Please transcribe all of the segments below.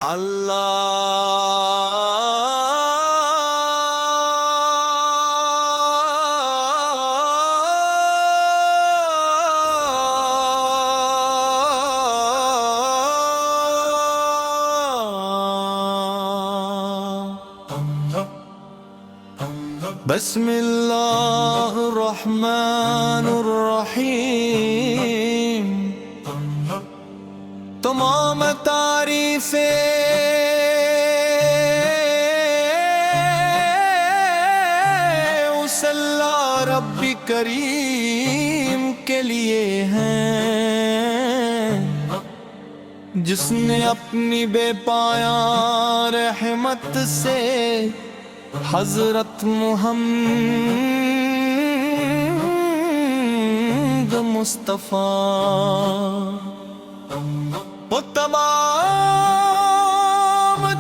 بسم اللہ الرحمن الرحیم، تمام تعریفیں اس اللہ رب کریم کے لیے ہیں، جس نے اپنی بے پایان رحمت سے حضرت محمد مصطفیٰ وہ تمام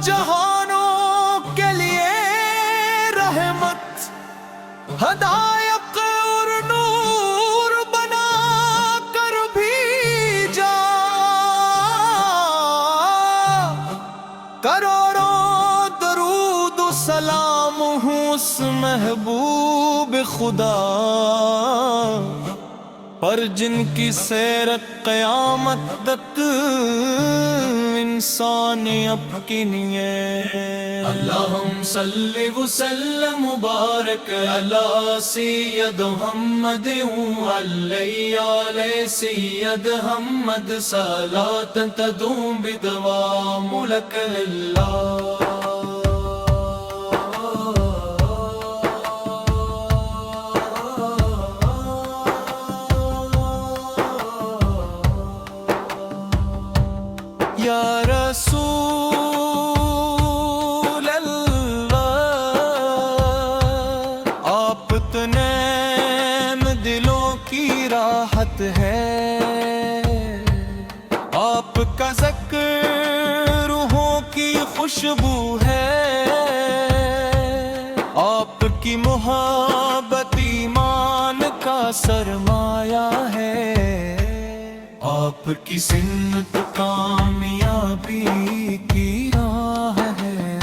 جہانوں کے لیے رحمت، ہدایت اور نور بنا کر بھیجا، کروڑوں درود و سلام اس محبوب خدا پر جن کی سیرت قیامت تک انسان اب کی نیت۔ اللہم صلی وسلم مبارک علی سید محمد علی آل سید محمد صلاۃ تدوم بدوام لک اللہ۔ یا رسول اللہ، آپ تو نعم دلوں کی راحت ہے، آپ کا ذکر روحوں کی خوشبو ہے، آپ کی محبت ایمان کا سرمایہ ہے، آپ کی سنت کامیابی کی راہ ہے،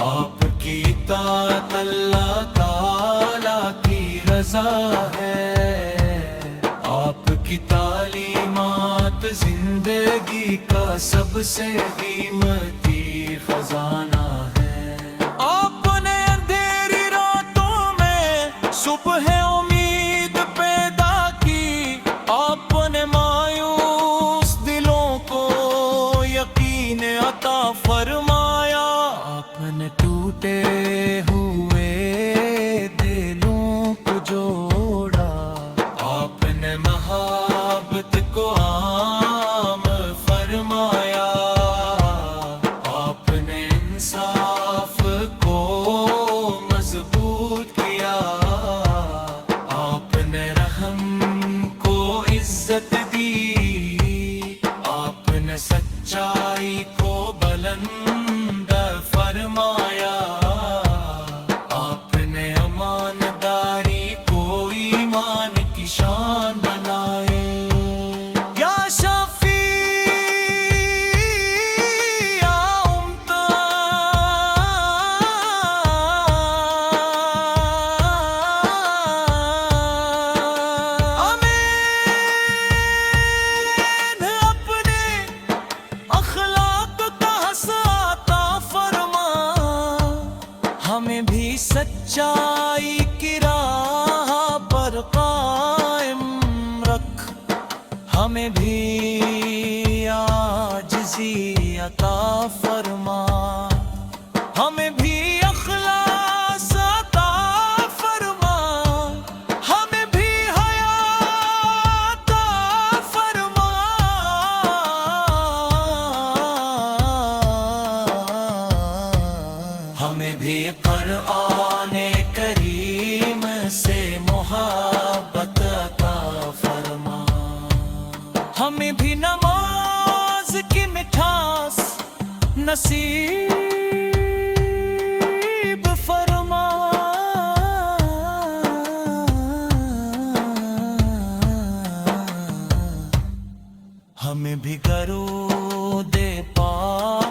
آپ کی اطاعت اللہ تعالی کی رضا ہے، آپ کی تعلیمات زندگی کا سب سے قیمتی خزانہ ہے۔ آپ نے اندھیری راتوں میں صبح امید پیدا کی، آپ نے مایوس دلوں کو یقین عطا فرمایا، آپ نے ٹوٹے ہوئے دلوں کو جوڑا، آپ نے محبت کو عام فرمایا، آپ نے انصاف کو مضبوط کیا، آپ نے رحم کو عزت دی، آپ نے سچائی کو بلند فرمایا، آپ نے امانداری کو ایمان کی شان بنائے۔ یا شفیع یا ہمیں بھی سچائی کی راہ پر قائم رکھ، ہمیں بھی عاجزی عطا فرما، ہمیں بھی اخلاص عطا فرما، ہمیں بھی حیا عطا فرما، ہمیں بھی قرآن کریم سے محبت عطا فرما، ہمیں بھی نماز کی مٹھاس نصیب فرما، ہمیں بھی درود پاک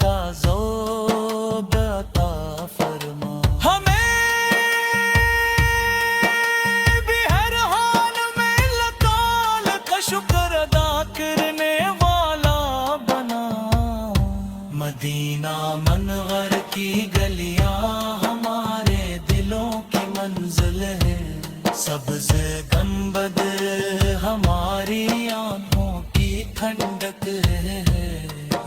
کا ذوق عطا فرما ہمیں بھی ہر حال میں اللہ تعالی کا شکر ادا کرنے والا بنا مدینہ منور کی گلیاں ہمارے دلوں کی منزل ہے سبز گنبد ہماری آنکھوں کی ٹھنڈک ہے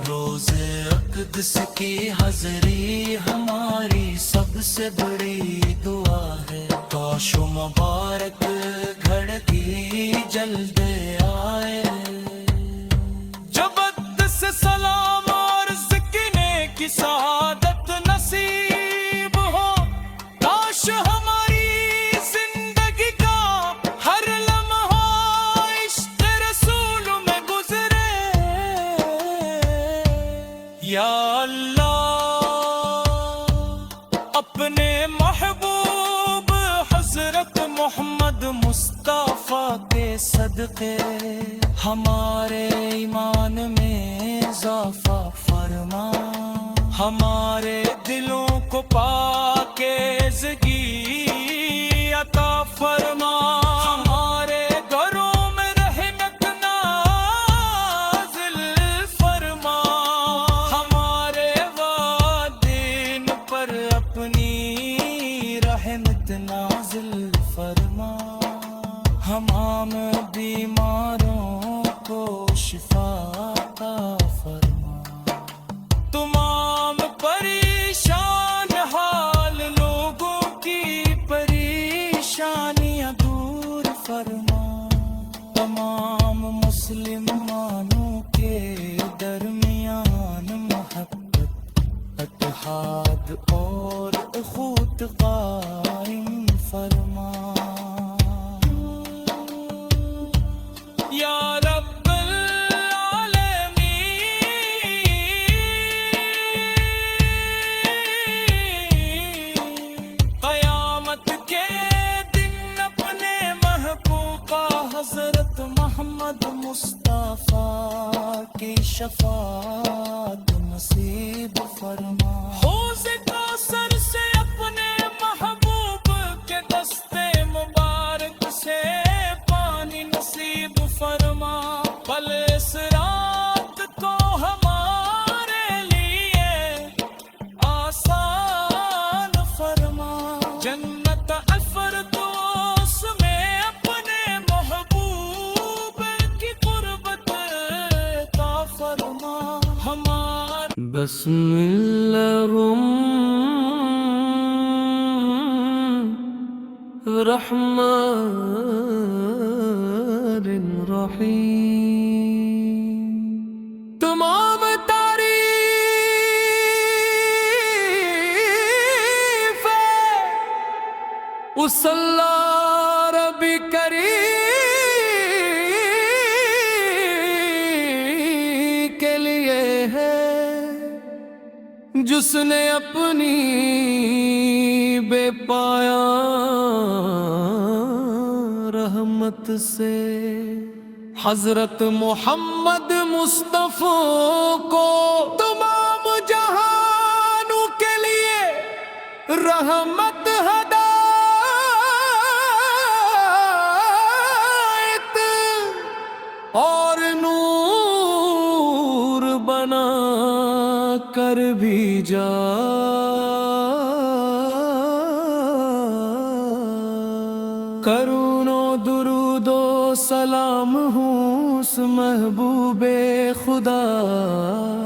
روز اقدس کی حاضری ہماری سب سے بڑی دعا ہے کاش مبارک گھڑ کی جلد آئے جب سے سلام اور سکینے کی سعادت نصیب ہو کاش ہماری زندگی کا ہر لمحہ عشق رسول میں گزرے یا اللہ اپنے محبوب حضرت محمد مصطفیٰ کے صدقے ہمارے ایمان میں اضافہ فرما ہمارے دلوں کو پاکیزگی عطا فرما ہمارے گھروں میں رحمت نازل فرما ہمارے والدین پر اپنی رحمت نازل فرما ہمام بیماروں کو شفا عطا فرما تمام پریشان حال لوگوں کی پریشانیاں دور فرما تمام مسلمانوں کے درمیان محبت اتحاد اور اخوت قائم فرما یا رب العالمین قیامت کے دن اپنے محبوبہ حضرت محمد مصطفیٰ کی شفاعت نصیب فرما حوض کوثر سے اپنے محبوب کے دستے مبارک سے پانی نصیب فرما پل اس رات کو ہمارے لیے آسان فرما جنت الفردوس میں اپنے محبوب کی قربت عطا فرما ہمارے بسم اللہ الرحمن الرحیم تمام تعریف اس اللہ رب کریم کے لیے ہے جس نے اپنی بے پایا رحمت سے حضرت محمد مصطفیٰ کو تمام جہانوں کے لیے رحمت ہدایت اور نور بنا کر بھیجا کرون و درود و سلام ہوں اس محبوب خدا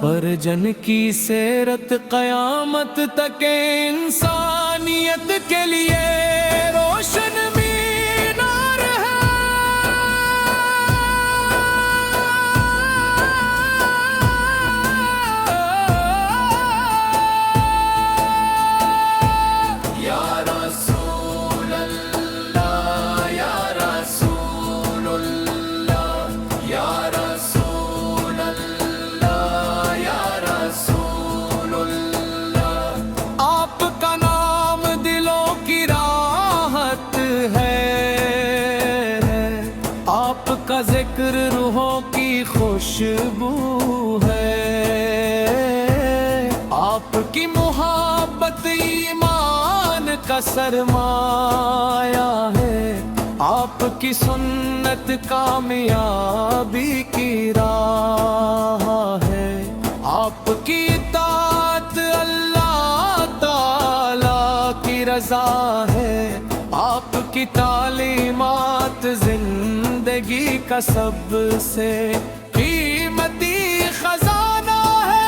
پر جن کی سیرت قیامت تک انسانیت کے لیے روشن مینار ہے یا رسول اللہ یا رسول اللہ یا رسول اللہ یا رسول اللہ آپ کا نام دلوں کی راحت ہے آپ کا ذکر روحوں کی خوشبو ہے آپ کی محبت ایمان کا سرمایہ ہے، آپ کی سنت کامیابی کی راہ ہے، آپ کی اطاعت اللہ تعالی کی رضا ہے، آپ کی تعلیمات زندگی کا سب سے قیمتی خزانہ ہے۔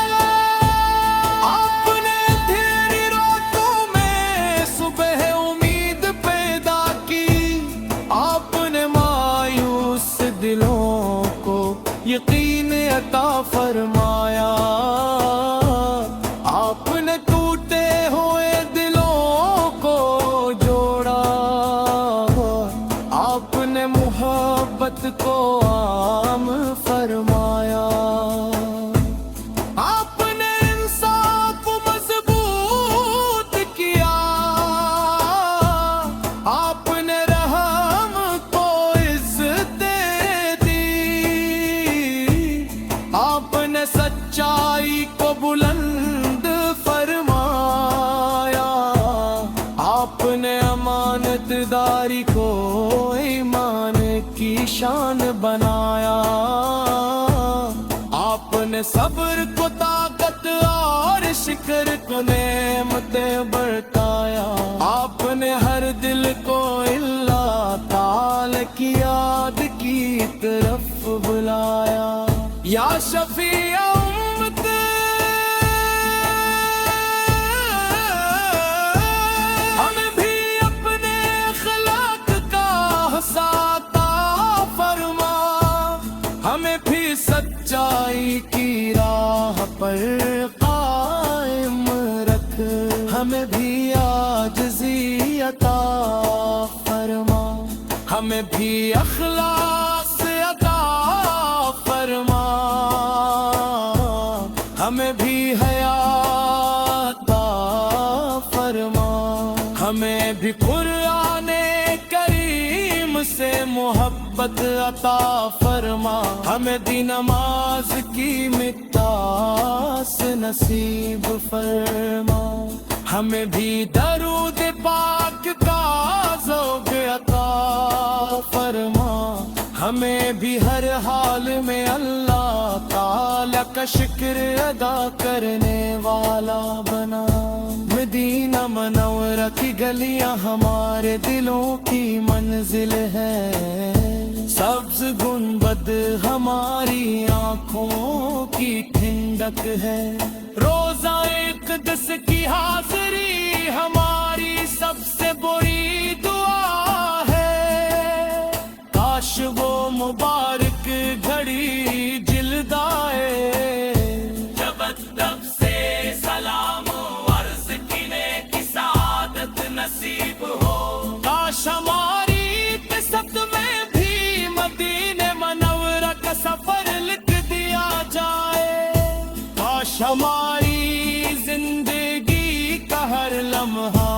آپ نے اندھیری راتوں میں صبح امید پیدا کی، آپ نے مایوس دلوں کو یقین عطا فرمایا، آپ نے ٹوٹے ہوئے دلوں کو جوڑا، آپ نے محبت کو عام فرمایا، آپ نے انصاف مضبوط کیا، آپ نے رحم کو عزت دی، آپ نے سچائی کو بلند فرمایا، آپ نے امانت داری کو ایمان کی شان بنایا، آپ نے صبر کو طاقت اور شکر کو نعمتیں برتایا، آپ نے ہر دل کو اللہ تعالی کی یاد کی طرف بلایا۔ یا شفیع امت ہمیں بھی اپنے اخلاق کا ساتھ فرما، ہمیں بھی سچائی کی راہ پر قائم رکھ، ہمیں بھی عاجزی عطا فرما، ہمیں بھی اخلاص عطا فرما، ہمیں بھی حیا عطا فرما، ہمیں بھی قرآن کریم سے محبت عطا فرما، ہمیں دی نماز کی مقداس نصیب فرما، ہمیں بھی درود پاک کا ذوق عطا فرما، ہمیں بھی ہر حال میں اللہ تعالی کا شکر ادا کرنے والا بنا۔ مدینہ منورہ کی گلیاں ہمارے دلوں کی منزل ہے، سبز گنبد ہماری آنکھوں کی ٹھنڈک ہے، روزہ اقدس کی حاضری ہماری سب سے بڑی دعا ہے، کاش وہ مبارک گھڑی جلد آئے جب ادب سے سلام عرض کی سعادت نصیب ہو، کاش ہماری قسمت میں بھی مدینہ منورہ کا سفر لکھ دیا جائے، کاش ہماری زندگی کا ہر لمحہ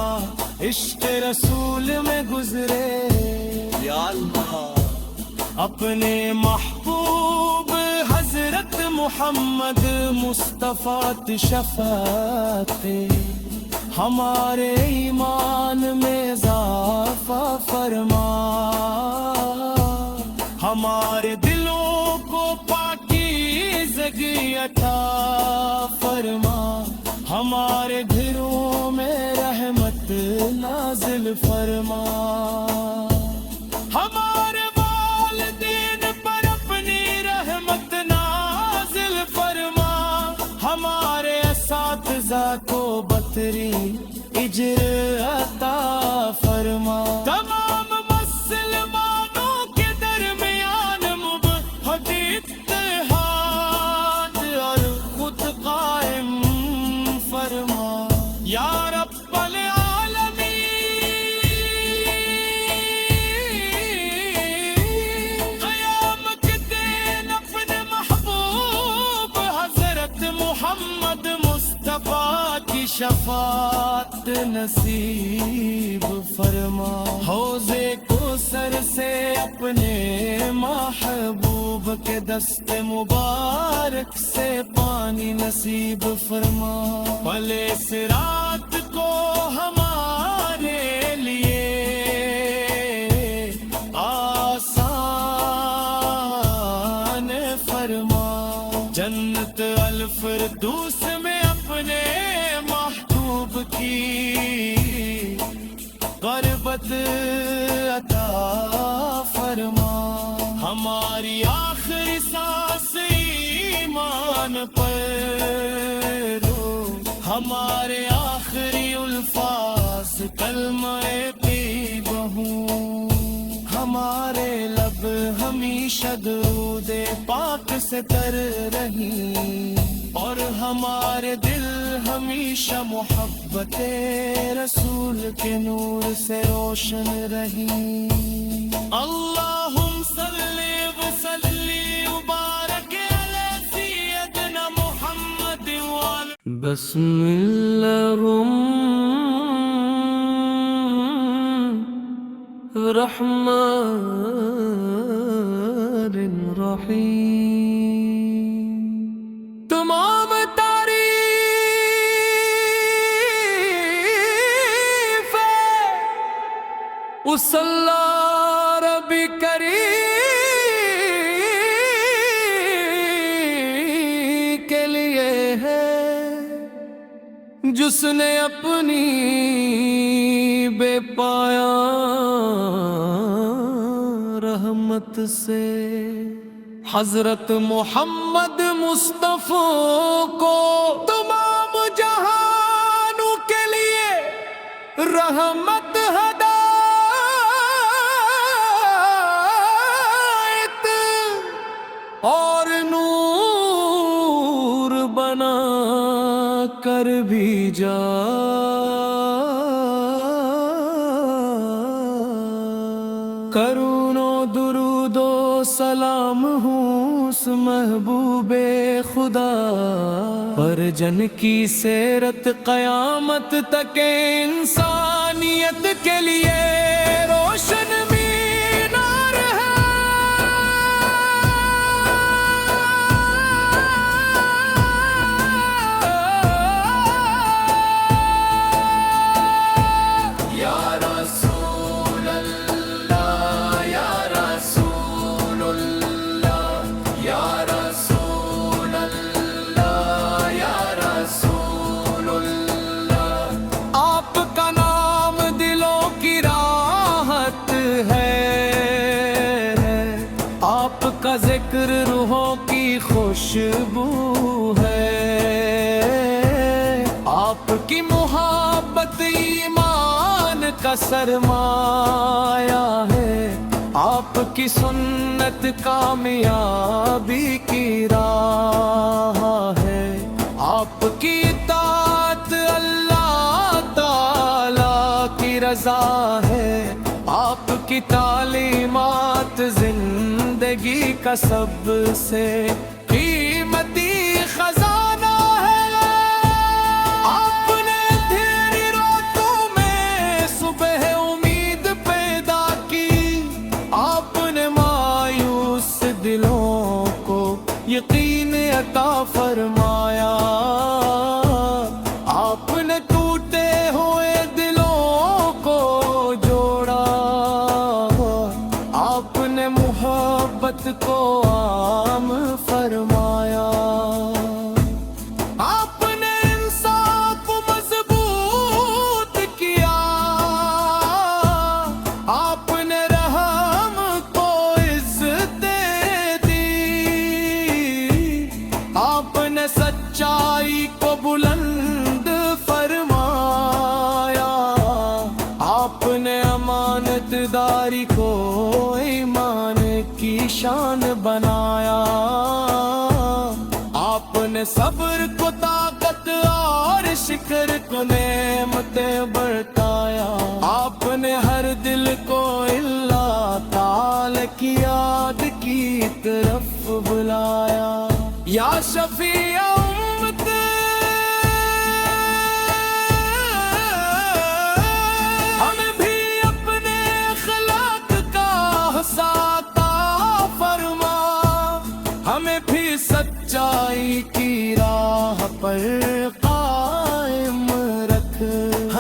عشق رسول میں گزرے۔ یا اللہ اپنے محبوب حضرت محمد مصطفیٰ شفاعت ہمارے ایمان میں اضافہ فرما، ہمارے دلوں کو پاکیزگی عطا فرما، ہمارے گھروں میں رحمت نازل فرما، ہمارے والدین پر اپنی رحمت نازل فرما، ہمارے اساتذہ کو بہترین اجر عطا فرما، تمام مسلمانوں کے درمیان محبت اتحاد اور خود قائم فرما، یا رب العالمین۔ قیامت کے دن اپنے محبوب حضرت محمد مصطفیٰ مصطفیٰ کی شفاعت نصیب فرما، حوض کوثر سے اپنے محبوب کے دست مبارک سے پانی نصیب فرما، پلے صراط کو ہمارے لیے آسان فرما، جنت الفردوس میں اپنے محبوب کی غربت عطا فرما، ہماری آخری سانس ایمان پر رو، ہمارے آخری الفاظ کلمہ پی بہوں، ہمارے لب ہمیشہ درود پاک سے تر رہیں، اور ہمارے دل ہمیشہ محبت رسول کے نور سے روشن رہیں۔ اللہم صلی وسلم وبارک علی سیدنا محمد وعلی بسم اللہ الرحمن الرحیم۔ تمام تعریف اس اللہ رب کریم کے لیے ہے جس نے اپنی بے پایا رحمت سے حضرت محمد مصطفیٰ کو تمام جہانوں کے لیے رحمت ہدایت اور نور بنا کر بھیجا، کرون و درود و سلام ہوں اس محبوب خدا پر جن کی سیرت قیامت تک انسانیت کے لیے روشن مینار ہے۔ یا رسول اللہ، یا رسول اللہ، یا رسول اللہ، یا رسول اللہ، آپ کا نام دلوں کی راحت ہے، آپ کا ذکر روحوں کی خوشبو ہے، آپ کی محبت ایمان کا سرمایہ ہے، آپ کی سنت کامیابی کی راہ ہے، آپ کی اطاعت اللہ تعالی کی رضا ہے، آپ کی تعلیمات زندگی کا سب سے قیمتی خزانہ ہے۔ آپ نے اندھیری راتوں میں صبح امید پیدا کی، آپ نے مایوس دلوں کو یقین عطا فرمایا، آپ نے ٹوٹے ہوئے دلوں کو جوڑا، آپ نے محبت کو عام فرمایا، آپ نے انصاف مضبوط کیا، آپ نے رحم کو عزت دی، آپ نے سچائی کو بلند فرمایا، آپ نے امانت داری کو ایمان کی شان بنایا، آپ نے صبر کو طاقت اور شکر کو نعمتیں برتایا، آپ نے ہر دل کو اللہ تعالی کی یاد کی طرف بلایا۔ یا شفیع امت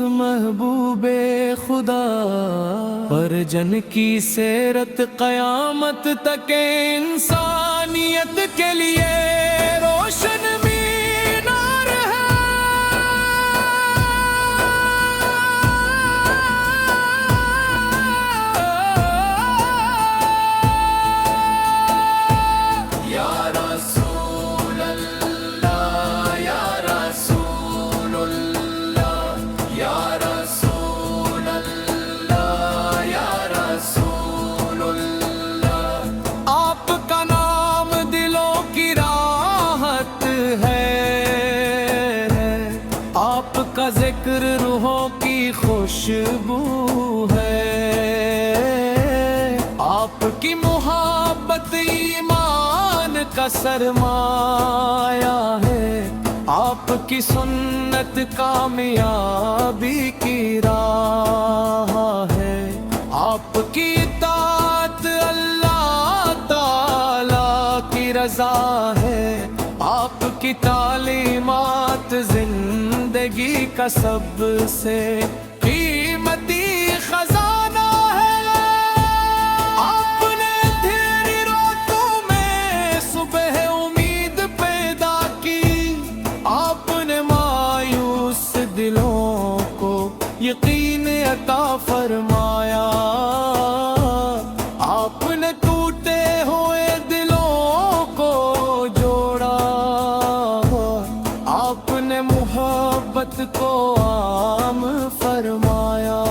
محبوب خدا پر جن کی سیرت قیامت تک انسانیت کے لیے روشن مینار ہے۔ یا رسول اللہ یا رسول اللہ یا رسول اللہ یا رسول اللہ، آپ کا نام دلوں کی راحت ہے، آپ کا ذکر روحوں کی خوشبو ہے، آپ کی محبت ایمان کا سرمایہ ہے، آپ کی سنت کامیابی کی راہ ہے، آپ کی اطاعت اللہ تعالی کی رضا ہے، آپ کی تعلیمات زندگی کا سب سے قیمتی خزانہ ہے۔ آپ نے اندھیری راتوں میں صبح امید پیدا کی، آپ نے مایوس دلوں کو یقین عطا فرمایا، آپ نے ٹوٹے ہوئے دلوں کو جوڑا، آپ نے محبت کو عام فرمایا،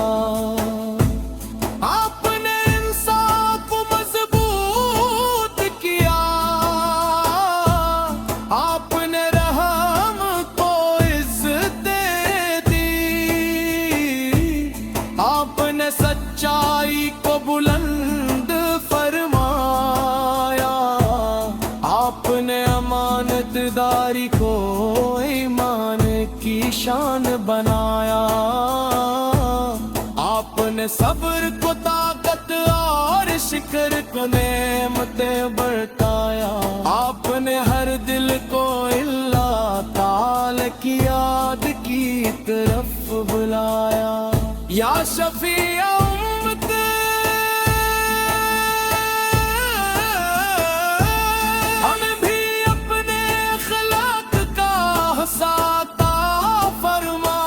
آپ نے انصاف مضبوط کیا، آپ نے رحم کو عزت دی، آپ نے سچائی کو بلند فرمایا، آپ نے امانت داری کو ایمان کی شان بنایا، آپ نے صبر کو طاقت اور شکر کو نعمتیں برتایا، آپ نے ہر دل کو اللہ تعالی کی یاد کی طرف بلایا۔ یا شفیع امت ہمیں بھی اپنے اخلاق کا ساتھ فرما،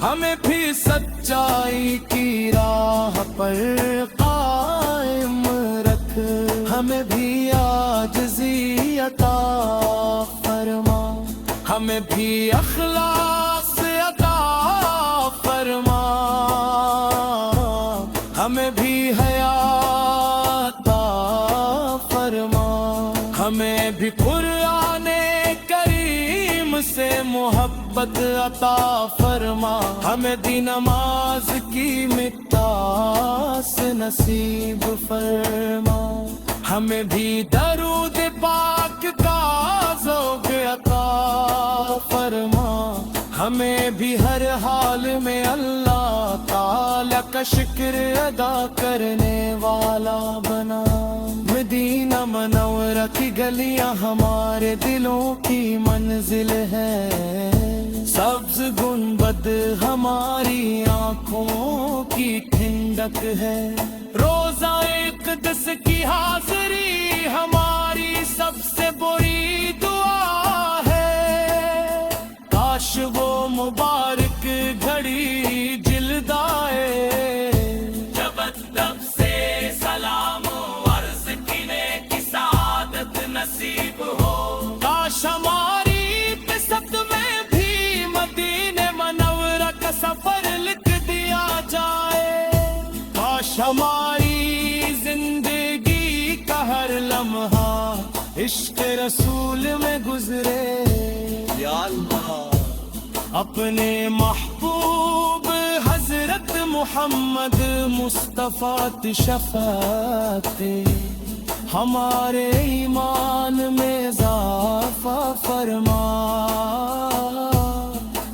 ہمیں بھی سچائی کی راہ پر قائم رکھ، ہمیں بھی عاجزی عطا فرما، ہمیں بھی اخلاص عطا فرما، ہمیں بھی حیا عطا فرما، ہمیں بھی قرآن کریم سے محبت عطا فرما، ہمیں دی نماز کی مقداس نصیب فرما، ہمیں بھی درود پاک کا ذوق عطا فرما، ہمیں بھی ہر حال میں اللہ تعالی کا شکر ادا کرنے والا بنا۔ مدینہ منورہ کی گلیاں ہمارے دلوں کی منزل ہے، سبز گنبد ہماری آنکھوں کی ٹھنڈک ہے، روزہ اقدس کی حاضری ہماری سب سے بڑی دعا ہے، کاش وہ مبارک گھڑی جلد آئے جب ادب سے سلام عرض کی سعادت نصیب ہو، کاش ہماری قسمت میں بھی مدینہ منورہ کا سفر لکھ دیا جائے، کاش ہماری زندگی کا ہر لمحہ عشق رسول میں گزرے۔ یا اللہ اپنے محبوب حضرت محمد مصطفیٰ شفاعت ہمارے ایمان میں اضافہ فرما،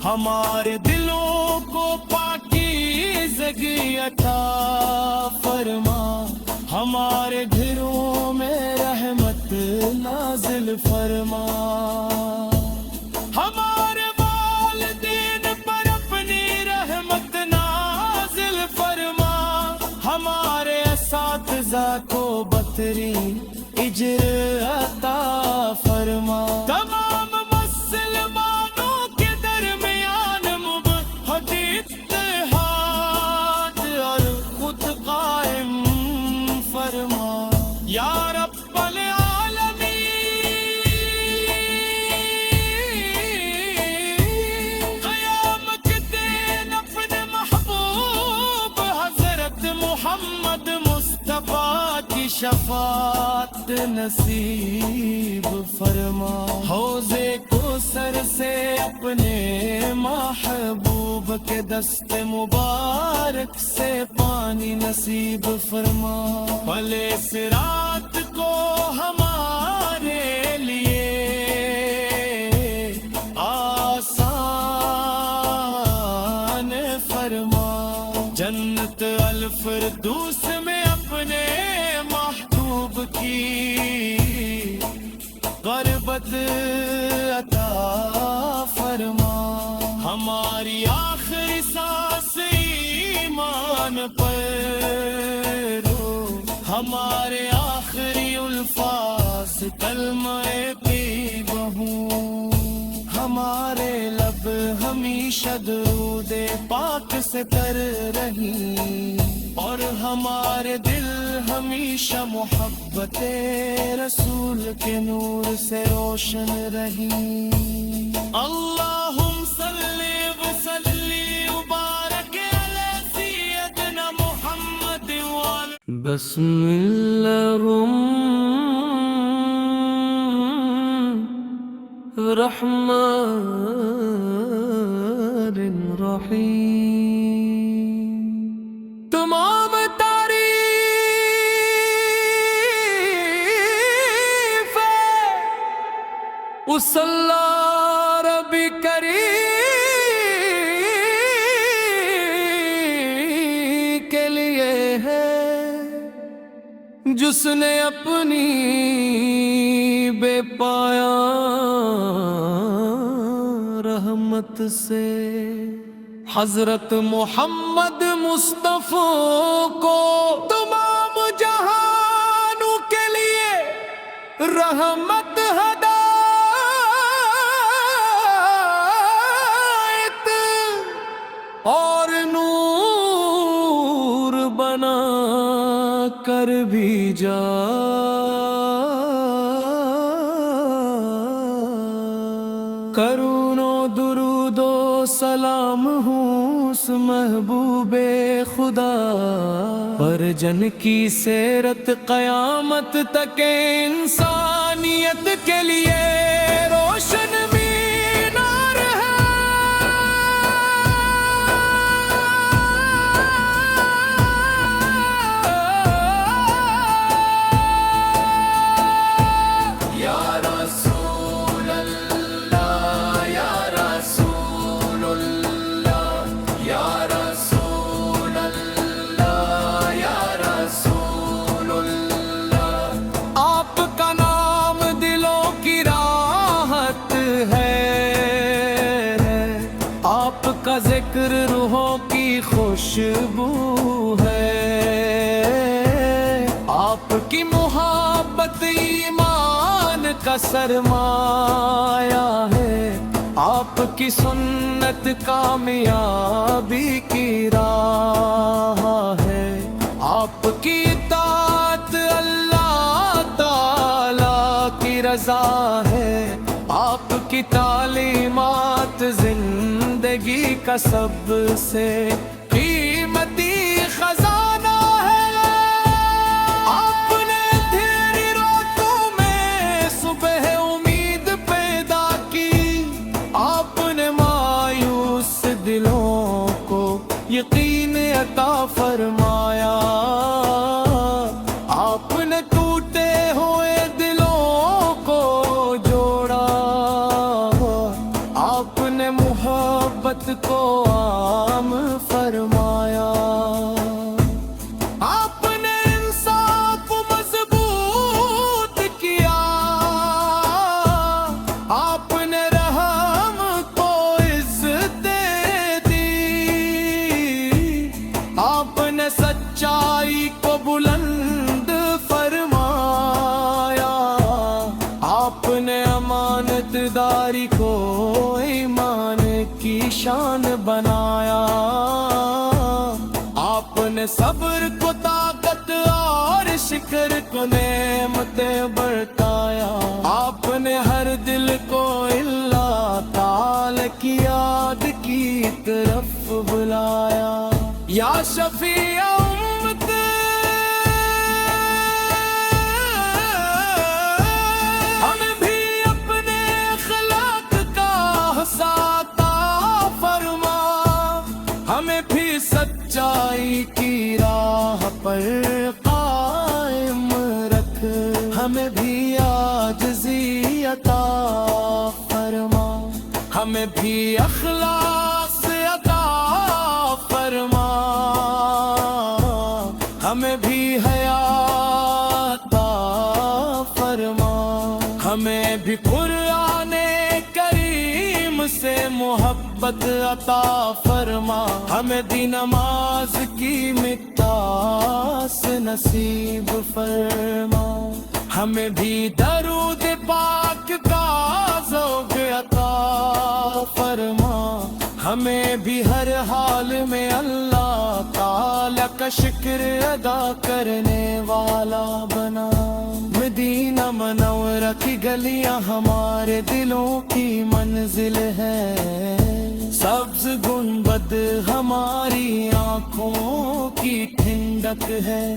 ہمارے دلوں کو پاکیزگی عطا فرما، ہمارے گھروں میں رحمت نازل فرما، ہمارے والدین پر اپنی رحمت ہمارے اساتذہ کو بہترین اجر عطا فرما، تمام مسلمانوں کے درمیان موحد اتحاد اور خود قائم فرما، یا رب العالمین۔ قیامت کے دن اپنے محبوب حضرت محمد مصطفیٰ کی شفاعت نصیب فرما، حوض کوثر سے اپنے محبوب کے دست مبارک سے پانی نصیب فرما، پلے صراط کو ہمارے لیے آسان فرما، جنت الفردوس میں اپنے محبوب کی غربت عطا فرما، ہماری آخری سانس ایمان پر رو، ہمارے آخری الفاظ کلمہ پی بہوں، ہمارے لب ہمیشہ درود پاک سے تر رہی، اور ہمارے دل ہمیشہ محبت رسول کے نور سے روشن رہی۔ اللہم صلی وسلم وبارک علی سیدنا محمد وعلی بسم اللہ الرحمن الرحیم۔ تمام تعریف اس اللہ رب کریم کے لیے ہے جس نے اپنی بے پایا رحمت سے حضرت محمد مصطفیٰ کو تمام جہانوں کے لیے رحمت ہدایت اور نور بنا کر بھیجا، کرون و درود و سلام ہوں اس محبوب خدا پر جن کی سیرت قیامت تک انسانیت کے لیے روشن مینار ہے۔ یا رسول اللہ، یا رسول اللہ، یا رسول اللہ، یا رسول اللہ، آپ کا نام دلوں کی راحت ہے، آپ کا ذکر روحوں کی خوشبو ہے، آپ کی محبت ایمان کا سرمایہ ہے، آپ کی سنت کامیابی کی راہ ہے، آپ کی اطاعت اللہ تعالی کی رضا ہے، آپ کی تعلیمات زندگی کا سب سے قیمتی خزانہ ہے۔ آپ نے تیری راتوں میں صبح امید پیدا کی، آپ نے مایوس دلوں کو یقین عطا فرمایا، آپ نے ٹوٹے ہوئے دلوں کو جوڑا، آپ نے محبت کو عام فرمایا، آپ نے انصاف مضبوط کیا، آپ نے رحم کو عزت دی، آپ نے شان بنایا، آپ نے صبر کو طاقت اور شکر کو نعمتیں برتایا، آپ نے ہر دل کو اللہ تعالی کی یاد کی طرف بلایا۔ یا شفیع امت ہمیں بھی اپنے اخلاق کا حساتا فرما، ہمیں بھی سچائی کی راہ پر قائم رکھ، ہمیں بھی عاجزی عطا فرما، ہمیں بھی اخلاص عطا فرما، ہمیں بھی حیا عطا فرما، ہمیں بھی قرآن کریم سے محبت عطا فرما، ہمیں دی نماز کی مقداس نصیب فرما، ہمیں بھی درود پاک کا ذوق عطا فرما، ہمیں بھی ہر حال میں اللہ تعالی کا شکر ادا کرنے والا بنا۔ مدینہ منورہ کی گلیاں ہمارے دلوں کی منزل ہے، سبز گنبد ہماری آنکھوں کی ٹھنڈک ہے،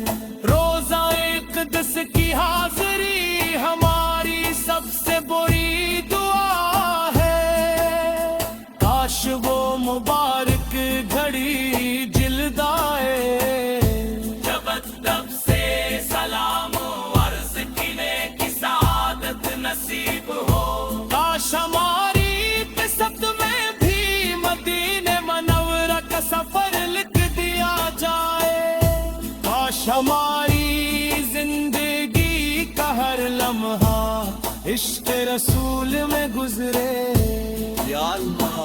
روزہ اقدس کی حاضری ہماری سب سے بڑی دعا ہے، کاش وہ مبارک گھڑی جلد آئے جب ادب سے سلام عرض کی سعادت نصیب ہو، کاش ہماری قسمت میں بھی مدینہ منورہ کا سفر لکھ دیا جائے، کاش ہماری زندگی کا ہر لمحہ عشق رسول میں گزرے۔ یا اللہ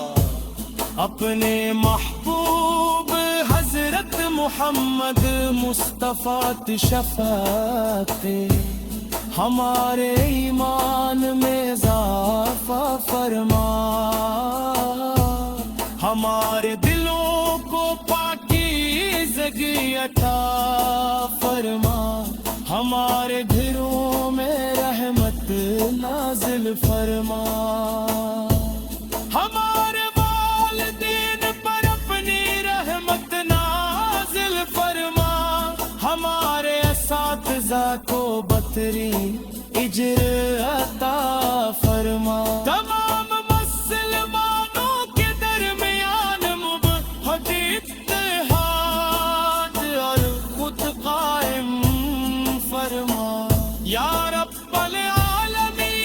اپنے محبوب حضرت محمد مصطفیٰ شفاعت ہمارے ایمان میں اضافہ فرما، ہمارے دلوں کو پاکیزگی عطا فرما، ہمارے گھروں میں رحمت نازل فرما، ہمارے والدین پر اپنی رحمت نازل فرما، ہمارے اساتذہ کو بہترین اجر عطا فرما، تمام مسلمانوں کے درمیان محبت اتحاد اور خود قائم فرما۔ یا رب العالمین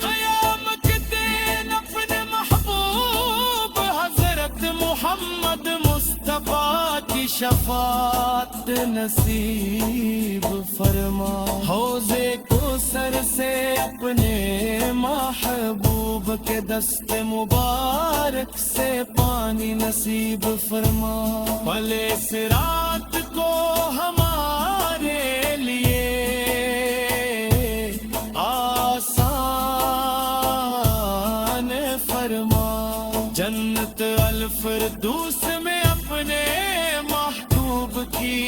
قیامت کے دن اپنے محبوب حضرت محمد مصطفیٰ کی شفاعت نصیب فرما، حوض کوثر سے اپنے محبوب کے دست مبارک سے پانی نصیب فرما، پلے صراط کو ہمارے لیے آسان فرما، جنت الفردوس میں اپنے محبوب کی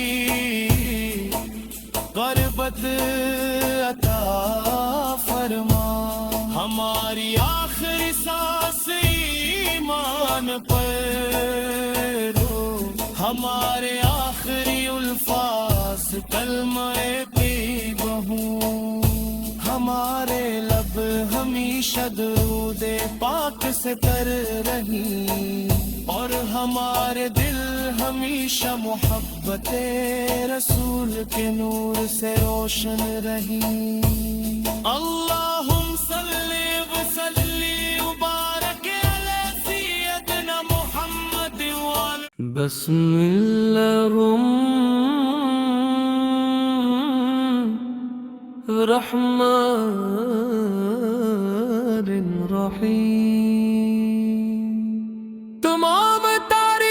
غربت عطا فرما، ہماری آخری سانس ایمان پر ہو، ہمارے آخری الفاظ کلمہ طیبہ ہوں، ہمارے لب ہمیشہ درود پاک سے تر رہی، اور ہمارے دل ہمیشہ محبت رسول کے نور سے روشن رہی۔ اللہم صلی وسلم وبارک علی سیدنا محمد بسم اللہ الرحمن الرحیم، تمام تعریف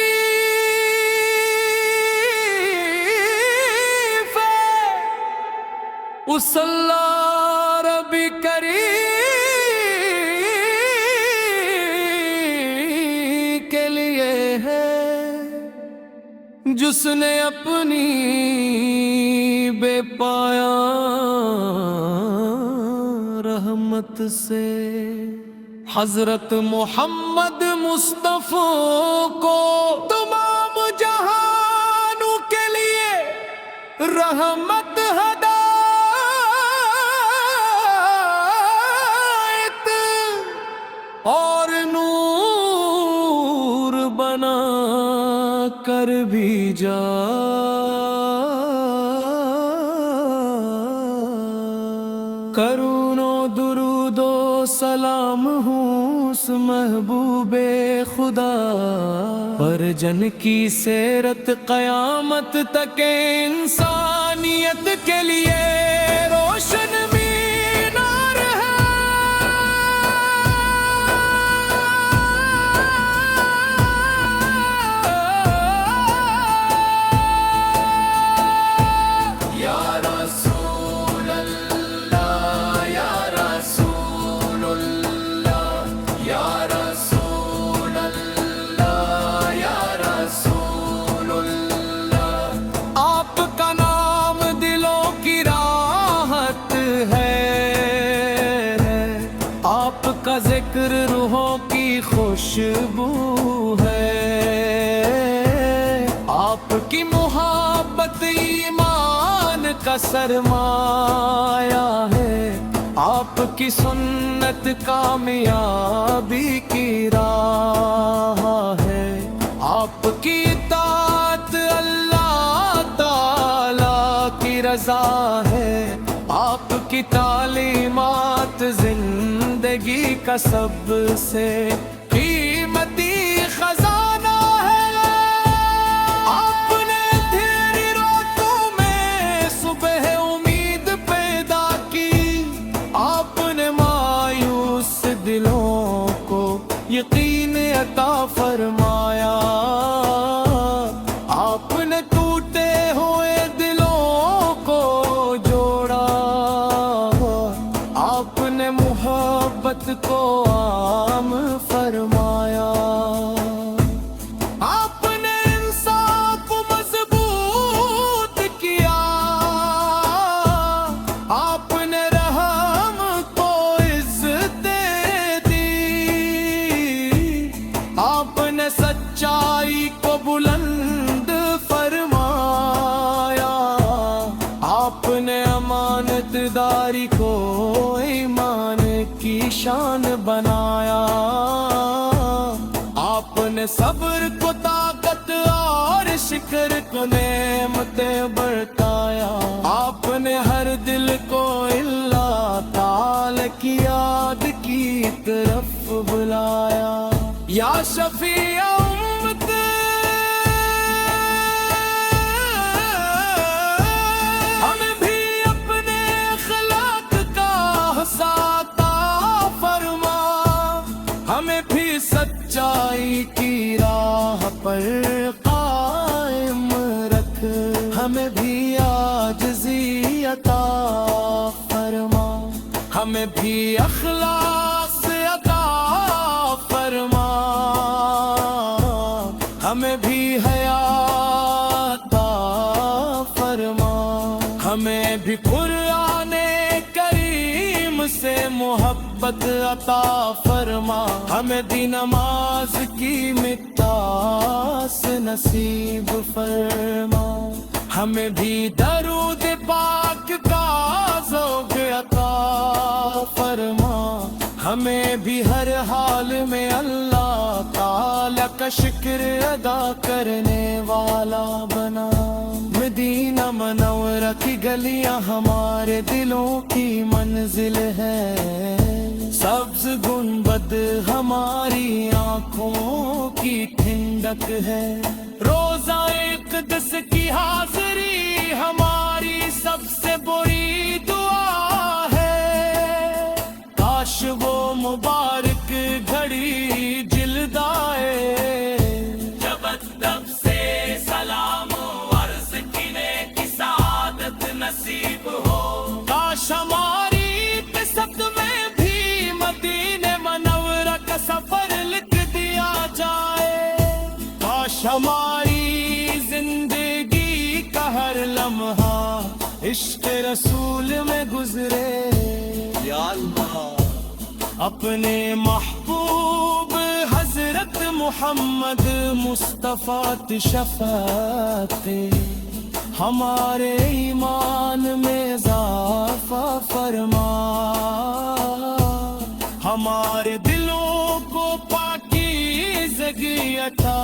اس اللہ رب کریم جس نے اپنی بے پایا رحمت سے حضرت محمد مصطفیٰ کو تمام جہانوں کے لیے رحمت ہدایت اور نور بنا کر بھیجا کروں و درود و سلام ہوں اس محبوب خدا پر جن کی سیرت قیامت تک انسانیت کے لیے روشن مینار ہے۔ یا رسول اللہ یا رسول اللہ یا رسول اللہ یا رسول اللہ، آپ کا نام دلوں کی راحت ہے، آپ کا ذکر روحوں کی خوشبو ہے، آپ کی محبت ایمان کا سرمایہ ہے، آپ کی سنت کامیابی کی راہ ہے، آپ کی اطاعت اللہ تعالی کی رضا ہے، آپ کی تعلیمات زندگی کا سب سے قیمتی خزانہ ہے۔ آپ نے اندھیری راتوں میں صبح امید پیدا کی، آپ نے مایوس دلوں کو یقین عطا فرمایا، آپ نے ٹوٹے ہوئے دلوں کو جوڑا، آپ نے محبت کو عام فرمایا، آپ نے انصاف مضبوط کیا، آپ نے رحم کو عزت دی، آپ نے سچائی کو بلند فرمایا، آپ نے امانت داری کو ایمان کی شان بنایا، آپ نے صبر کو طاقت اور شکر کو نعمتیں برتایا، آپ نے ہر دل کو اللہ تعالی کی یاد کی طرف بلایا۔ یا شفیع امت ہمیں بھی اپنے اخلاق کا حساتا فرما، ہمیں بھی سچائی کی راہ پر قائم رکھ، ہمیں بھی عاجزی عطا فرما، ہمیں بھی اخلاص عطا فرما، ہمیں بھی حیا عطا فرما، ہمیں بھی قرآن کریم سے محبت عطا فرما، ہمیں دی نماز کی مقداس نصیب فرما، ہمیں بھی درود پاک کا ذوق عطا فرما، ہمیں بھی ہر حال میں اللہ تعالی کا شکر ادا کرنے والا بنا۔ مدینہ منورہ کی گلیاں ہمارے دلوں کی منزل ہے، سبز گنبد ہماری آنکھوں کی ٹھنڈک ہے، روزہ اقدس کی حاضری ہماری سب سے بڑی دعا ہے، کاش وہ مبارک گھڑی جلد آئے جب ادب سے سلام عرض کی سعادت نصیب ہو، کاش ہماری قسمت میں بھی مدینہ منورہ کا سفر لکھ دیا جائے، کاش ہماری زندگی لمحہ عشق رسول میں گزرے یا اللہ اپنے محبوب حضرت محمد مصطفیٰ شفاعت ہمارے ایمان میں اضافہ فرما ہمارے دلوں کو پاکیزگی عطا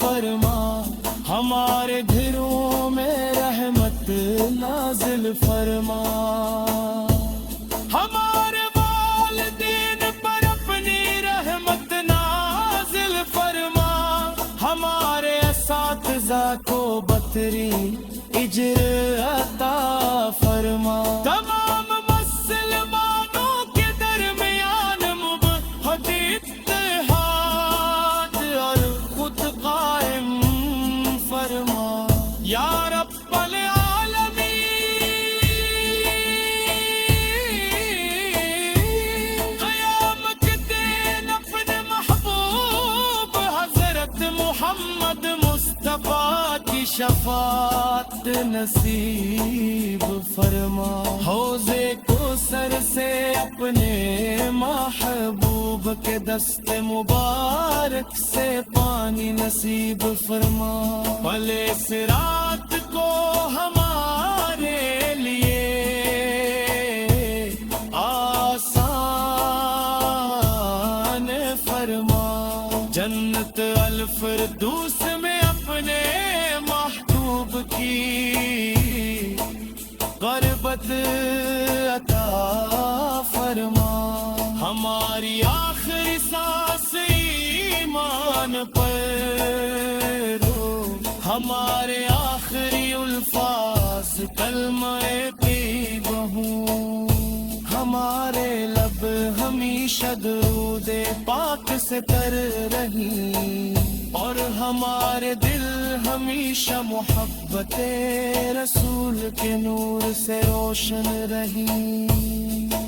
فرما ہمارے گھروں میں رحمت نازل فرما ہمارے والدین پر اپنی رحمت نازل فرما ہمارے اساتذہ کو بہترین اجر عطا فرما تمام مسلمانوں کے درمیان محبت اتحاد اور خود قائم فرما یا رب العالمین قیامت کے دن اپنے محبوب حضرت محمد مصطفیٰ کی شفاعت نصیب فرما حوض کوثر سے اپنے محبوب کے دست مبارک سے پانی نصیب فرما پلے صراط کو ہمارے لیے آسان فرما جنت الفردوس میں اپنے محبوب کی غربت عطا فرما ہماری آخری سانس ایمان پر رو ہمارے آخری الفاظ کلمہ طیبہ ہوں ہمارے لب ہمیشہ درود پاک سے تر رہی اور ہمارے دل ہمیشہ محبت رسول کے نور سے روشن رہی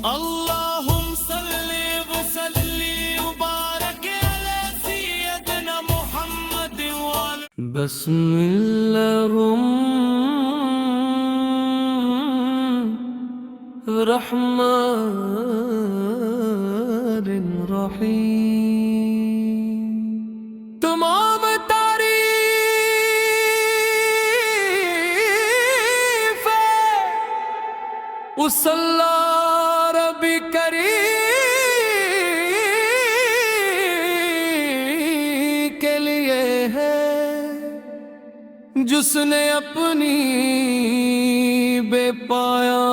اللہم صلی وسلم وبارک علی سیدنا محمد وعلی بسم اللہ الرحمن الرحیم تمام تعریف اس اللہ رب کریم کے لیے ہے جس نے اپنی بے پایا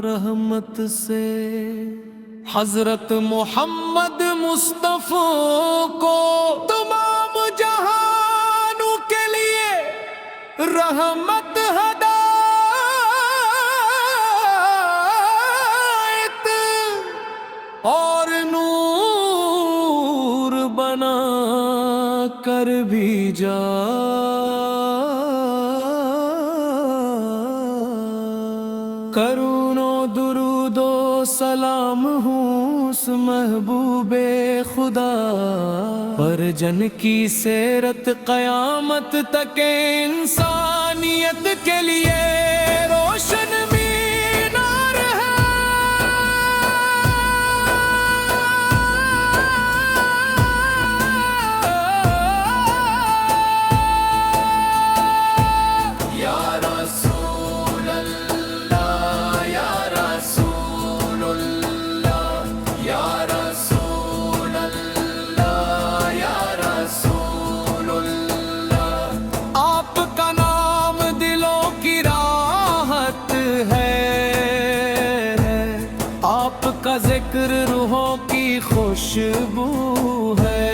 رحمت سے حضرت محمد مصطفیٰ کو تمام جہانوں کے لیے رحمت ہدایت اور نور بنا کر بھیجا کرون و درود و سلام ہوں اس محبوب خدا پر جن کی سیرت قیامت تک انسانیت کے لیے روشن مینار ہے یا رسول اللہ یا رسول اللہ یا رسول اللہ یا رسول اللہ آپ کا نام دلوں کی راحت ہے آپ کا ذکر روحوں کی خوشبو ہے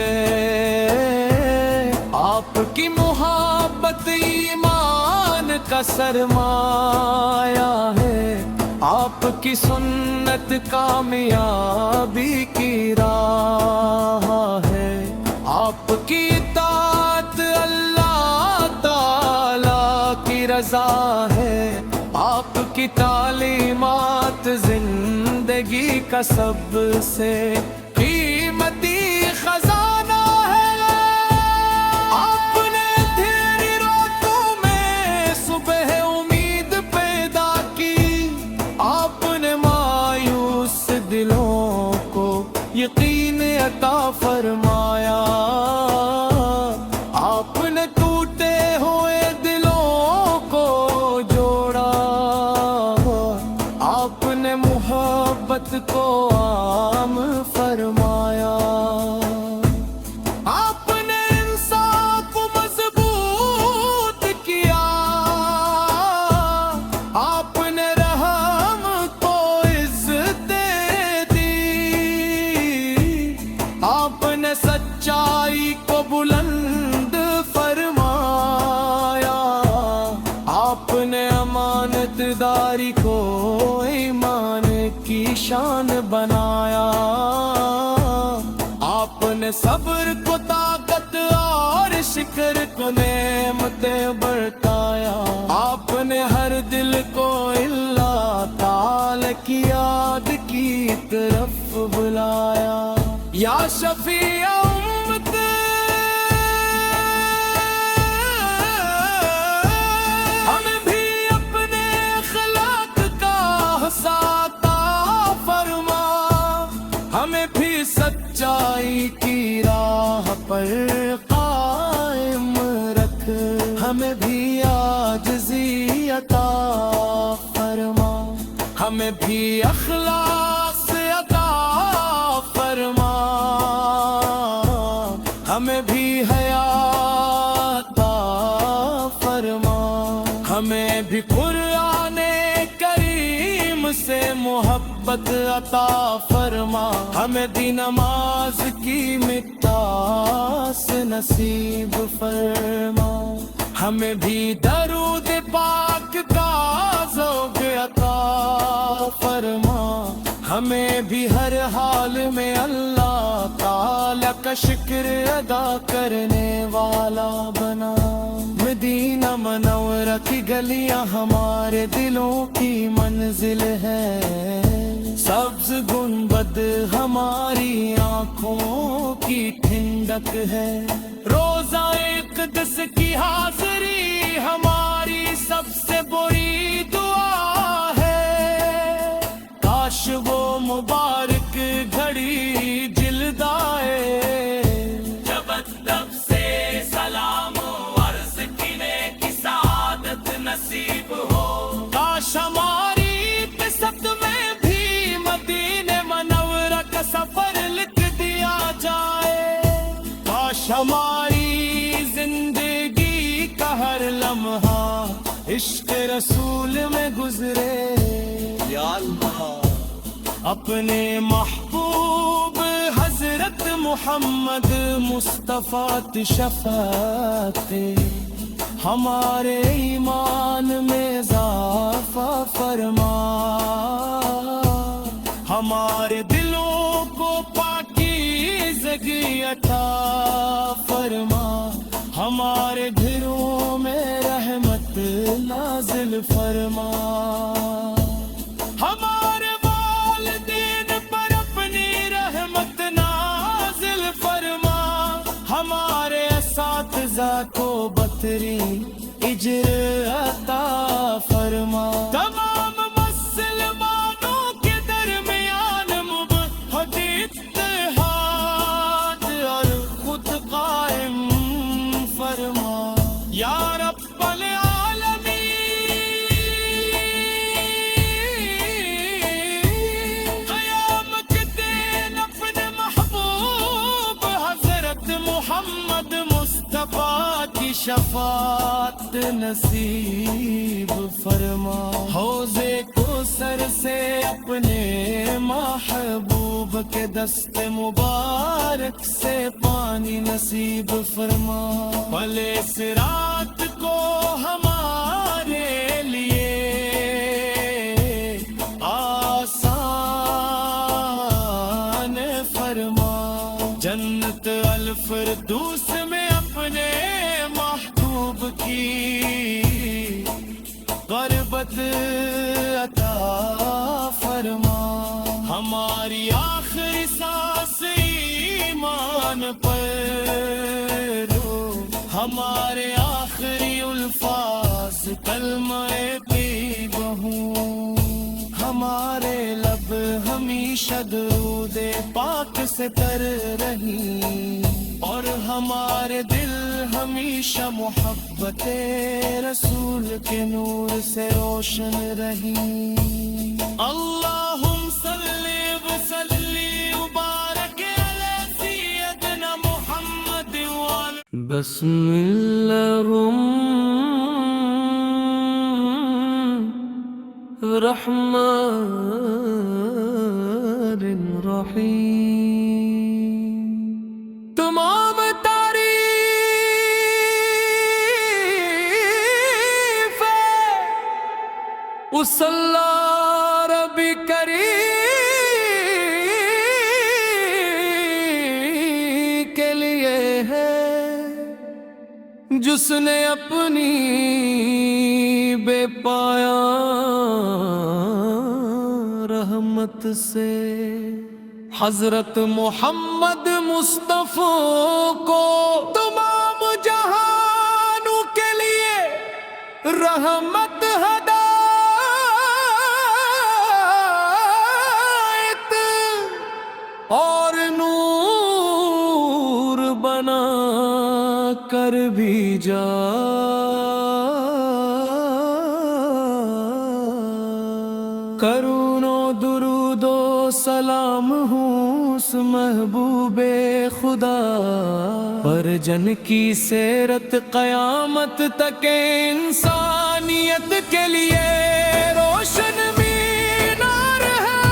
آپ کی محبت ایمان کا سرمایہ ہے آپ کی سنت کامیابی کی راہ ہے آپ کی اطاعت اللہ تعالی کی رضا ہے آپ کی تعلیمات زندگی کا سب سے قیمتی خزانہ ہے آپ نے تیری روت عطا فرمایا آپ نے ٹوٹے ہوئے دلوں کو جوڑا آپ نے محبت کو عام فرمایا آپ نے انصاف کو مضبوط کیا آپ نے رحم کو عزت دی آپ نے سچائی کو بلند فرمایا آپ نے امانت داری کو ایمان کی شان بنایا آپ نے صبر کو طاقت اور شکر کو نعمتیں برتایا آپ نے ہر دل کو اللہ تعالی کی یاد کی طرف بلایا یا شفیع امت ہمیں بھی اپنے اخلاق کا ساتھ فرما ہمیں بھی سچائی کی راہ پر قائم رکھ ہمیں بھی عاجزی عطا فرما ہمیں بھی اخلاص عطا فرما ہمیں بھی حیا عطا فرما ہمیں بھی قرآن کریم سے محبت عطا فرما ہمیں دی نماز کی مٹاس نصیب فرما ہمیں بھی درود پاک کا ذوق عطا فرما ہمیں بھی ہر حال میں اللہ تعالی کا شکر ادا کرنے والا بنا مدینہ منورہ کی گلیاں ہمارے دلوں کی منزل ہے سبز گنبد ہماری آنکھوں کی ٹھنڈک ہے روزہ اقدس کی حاضری ہماری سب سے بڑی دعا ہے کاش وہ مبارک گھڑی جلد آئے جب ادب سے سلام عرض کی سعادت نصیب ہو کاش ہماری قسمت میں بھی مدینہ منورہ کا سفر لکھ دیا جائے کاش ہماری زندگی کا ہر لمحہ عشق رسول میں گزرے یا اللہ اپنے محبوب حضرت محمد مصطفیٰ شفاعت ہمارے ایمان میں اضافہ فرما ہمارے دلوں کو پاکیزگی عطا فرما ہمارے گھروں میں رحمت نازل فرما ہمارے والدین پر اپنی رحمت نازل فرما ہمارے اساتذہ کو بہترین اجر عطا فرما تمام مسلمانوں کے درمیان محبت اتحاد اور خود قائم فرما یا رب العالمین قیامت کے دن اپنے محبوب حضرت محمد مصطفیٰ کی شفاعت نصیب فرما حوض کوثر سے اپنے محبوب کے دست مبارک سے پانی نصیب فرما پلے صراط کو ہمارے لیے آسان فرما جنت الفردوس میں اپنے محبوب کی غربت عطا فرما ہماری آخری سانس ایمان پر رو ہمارے آخری الفاظ کلمہ پی بہوں ہمارے لب ہمیشہ درود پاک سے تر رہی اور ہمارے دل ہمیشہ محبت رسول کے نور سے روشن رہی اللہم صلی وسلم وبارک علی سیدنا محمد بسم اللہ الرحمن الرحیم تمام تعریف اس اللہ رب کریم کے لیے ہے جس نے اپنی بے پایا رحمت سے حضرت محمد مصطفیٰ کو تمام جہانوں کے لیے رحمت ہدایت اور نور بنا کر بھیجا کرون و درود و سلام ہوں اس محبوب خدا پر جن کی سیرت قیامت تک انسانیت کے لیے روشن مینار ہے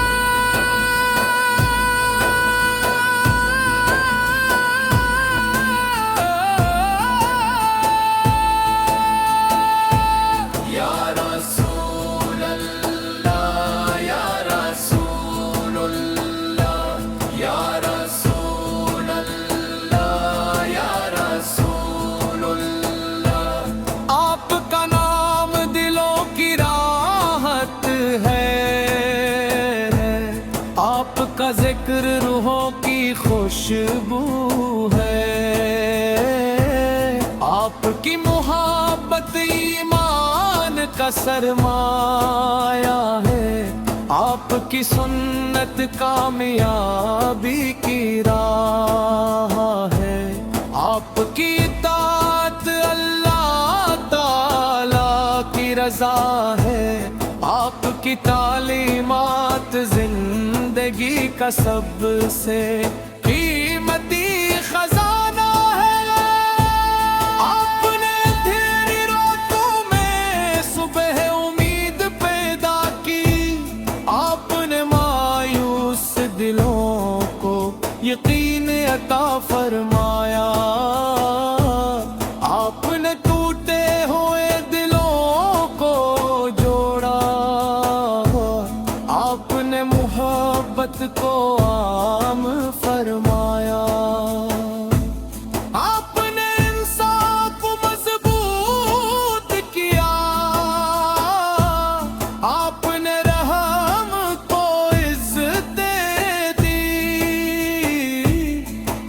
یا رسول اللہ یا رسول اللہ یا رسول اللہ یا رسول اللہ آپ کا نام دلوں کی راحت ہے آپ کا ذکر روحوں کی خوشبو ہے آپ کی محبت ایمان کا سرمایہ ہے آپ کی سنت کامیابی کی راہ ہے آپ کی اطاعت اللہ تعالی کی رضا ہے آپ کی تعلیمات زندگی کا سب سے قیمتی خزانہ ہے آپ نے تیری راتوں میں صبح امید پیدا کی آپ نے مایوس دلوں کو یقین عطا فرمایا آپ نے ٹوٹے ہوئے دلوں کو جوڑا آپ نے محبت کو عام فرمایا آپ نے انصاف مضبوط کیا آپ نے رحم کو عزت دی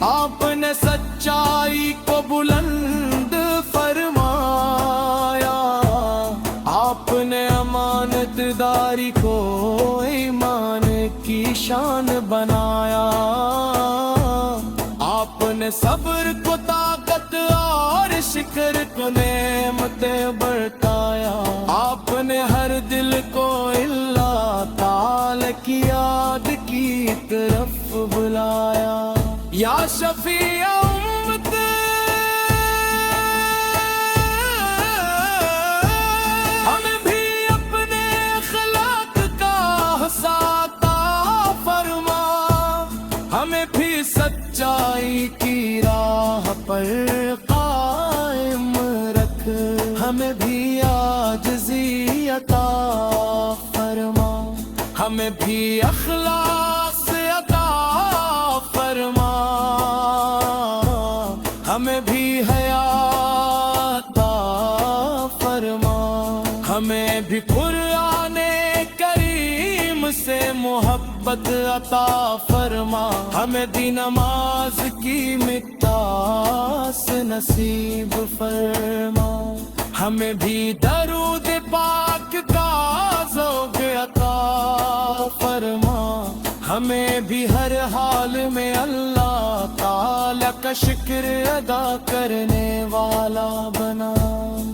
آپ نے سچائی کو بلند فرمایا آپ نے امانت داری کو ایمان کی شان بنایا آپ نے صبر کو طاقت اور شکر کو نعمتیں برتایا آپ نے ہر دل کو اللہ تعالی کی یاد کی طرف بلایا یا شفیع امت ہمیں بھی اپنے اخلاق کا ساتھ فرما ہمیں بھی سچائی کی راہ پر قائم رکھ ہمیں بھی عاجزی عطا فرما ہمیں بھی اخلاص عطا فرما ہمیں بھی حیا عطا فرما ہمیں بھی قرآن کریم سے محبت عطا فرما ہمیں دی نماز کی مقداس نصیب فرما ہمیں بھی درود پاک کا ذوق عطا فرما ہمیں بھی ہر حال میں اللہ تعالی کا شکر ادا کرنے والا بنا۔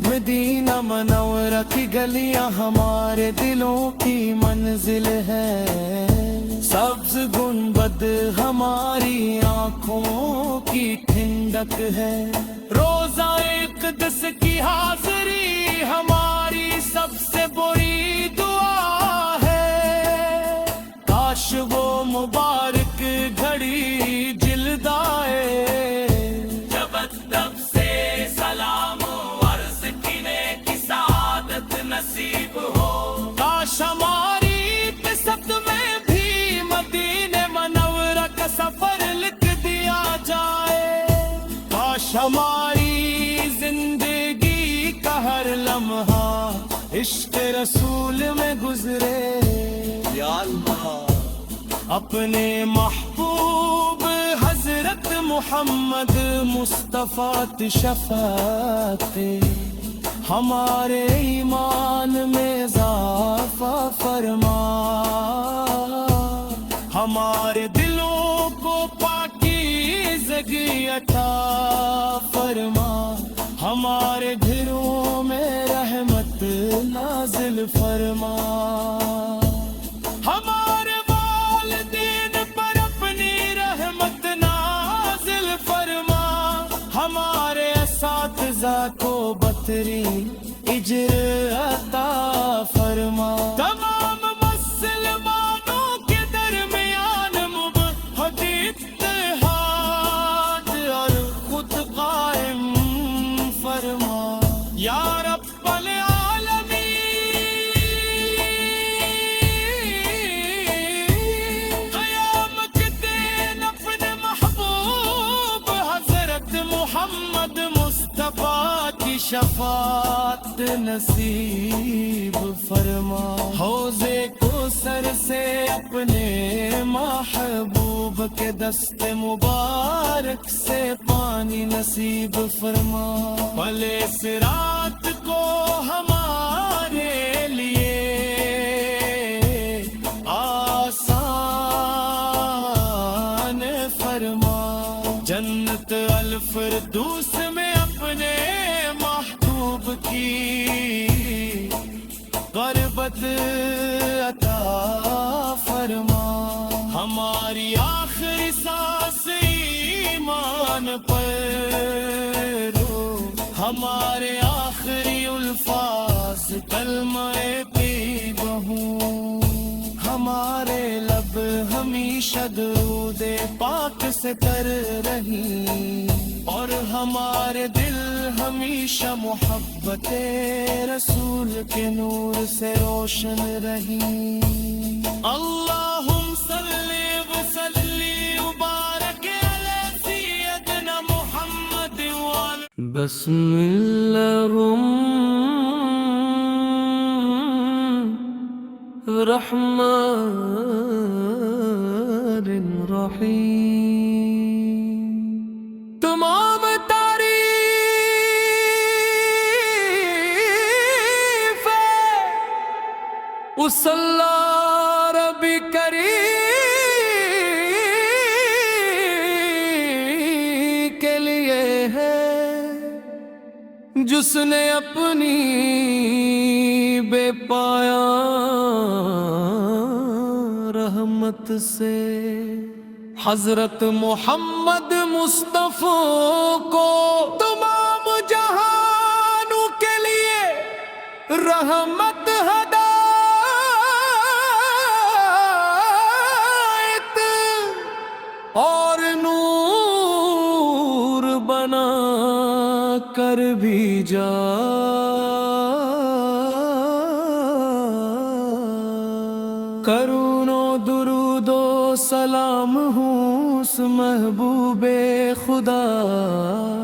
مدینہ منورہ کی گلیاں ہمارے دلوں کی منزل ہے، سبز گنبد ہماری آنکھوں کی ٹھنڈک ہے، روزہ اقدس کی حاضری ہماری سب سے بڑی دعا ہے۔ کاش وہ مبارک گھڑی جلد آئے جب ادب سے سلام عرض کی سعادت نصیب ہو۔ کاش ہماری قسمت میں بھی مدینہ منورہ کا سفر لکھ دیا جائے، کاش ہماری زندگی کا ہر لمحہ عشق رسول میں گزرے۔ یا اللہ اپنے محبوب حضرت محمد مصطفیٰ شفاعت ہمارے ایمان میں اضافہ فرما، ہمارے دلوں کو پاکیزگی عطا فرما، ہمارے گھروں میں رحمت نازل فرما، ہمارے والدین پر اپنی رحمت نازل فرما، ہمارے اساتذہ کو بہترین اجر عطا فرما، تمام مسلمانوں کے درمیان محبت اتحاد اور خود قائم فرما۔ یا رب العالمین قیامت کے دن اپنے محبوب حضرت محمد مصطفیٰ کی شفاعت نصیب فرما، حوض کوثر سے اپنے محبوب کے دست مبارک سے پانی نصیب فرما، پلے صراط کو ہمارے لیے آسان فرما، جنت الفردوس میں اپنے محبوب کی غربت عطا فرما، ہماری آخری سانس ایمان پر ہو، ہمارے آخری الفاظ کلمہ پی بہوں، ہمارے لب ہمیشہ درود پاک سے تر رہی، اور ہمارے دل ہمیشہ محبت رسول کے نور سے روشن رہی۔ اللہم صلی وسلم وبارک علی سیدنا محمد بسم اللہ الرحمن الرحیم۔ تمام تعریف اس اللہ رب کریم کے لیے ہے جس نے اپنی بے پایا رحمت سے حضرت محمد مصطفیٰ کو تمام جہانوں کے لیے رحمت ہدایت اور نور بنا کر بھیجا۔ کرون و درود و سلام ہوں اس محبوب خدا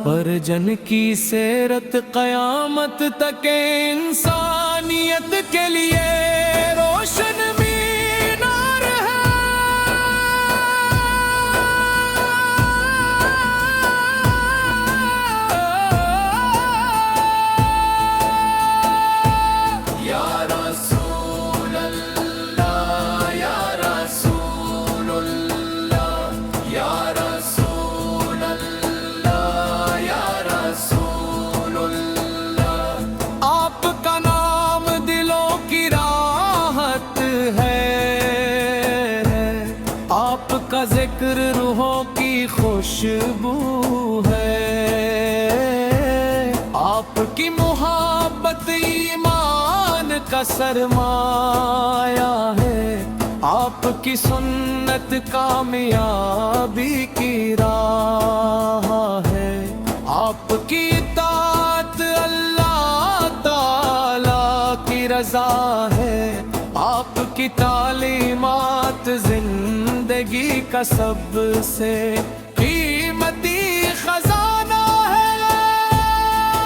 پر جن کی سیرت قیامت تک انسانیت کے لیے روشن مینار ہے۔ یا رسول اللہ یا رسول خوشبو ہے، آپ کی محبت ایمان کا سرمایہ ہے، آپ کی سنت کامیابی کی راہ ہے، آپ کی اطاعت اللہ تعالی کی رضا ہے، آپ کی تعلیمات زندگی کا سب سے قیمتی خزانہ ہے۔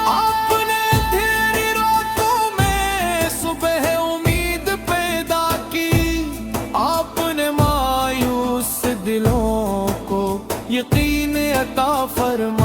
آپ نے اندھیری راتوں میں صبح امید پیدا کی، آپ نے مایوس دلوں کو یقین عطا فرمایا۔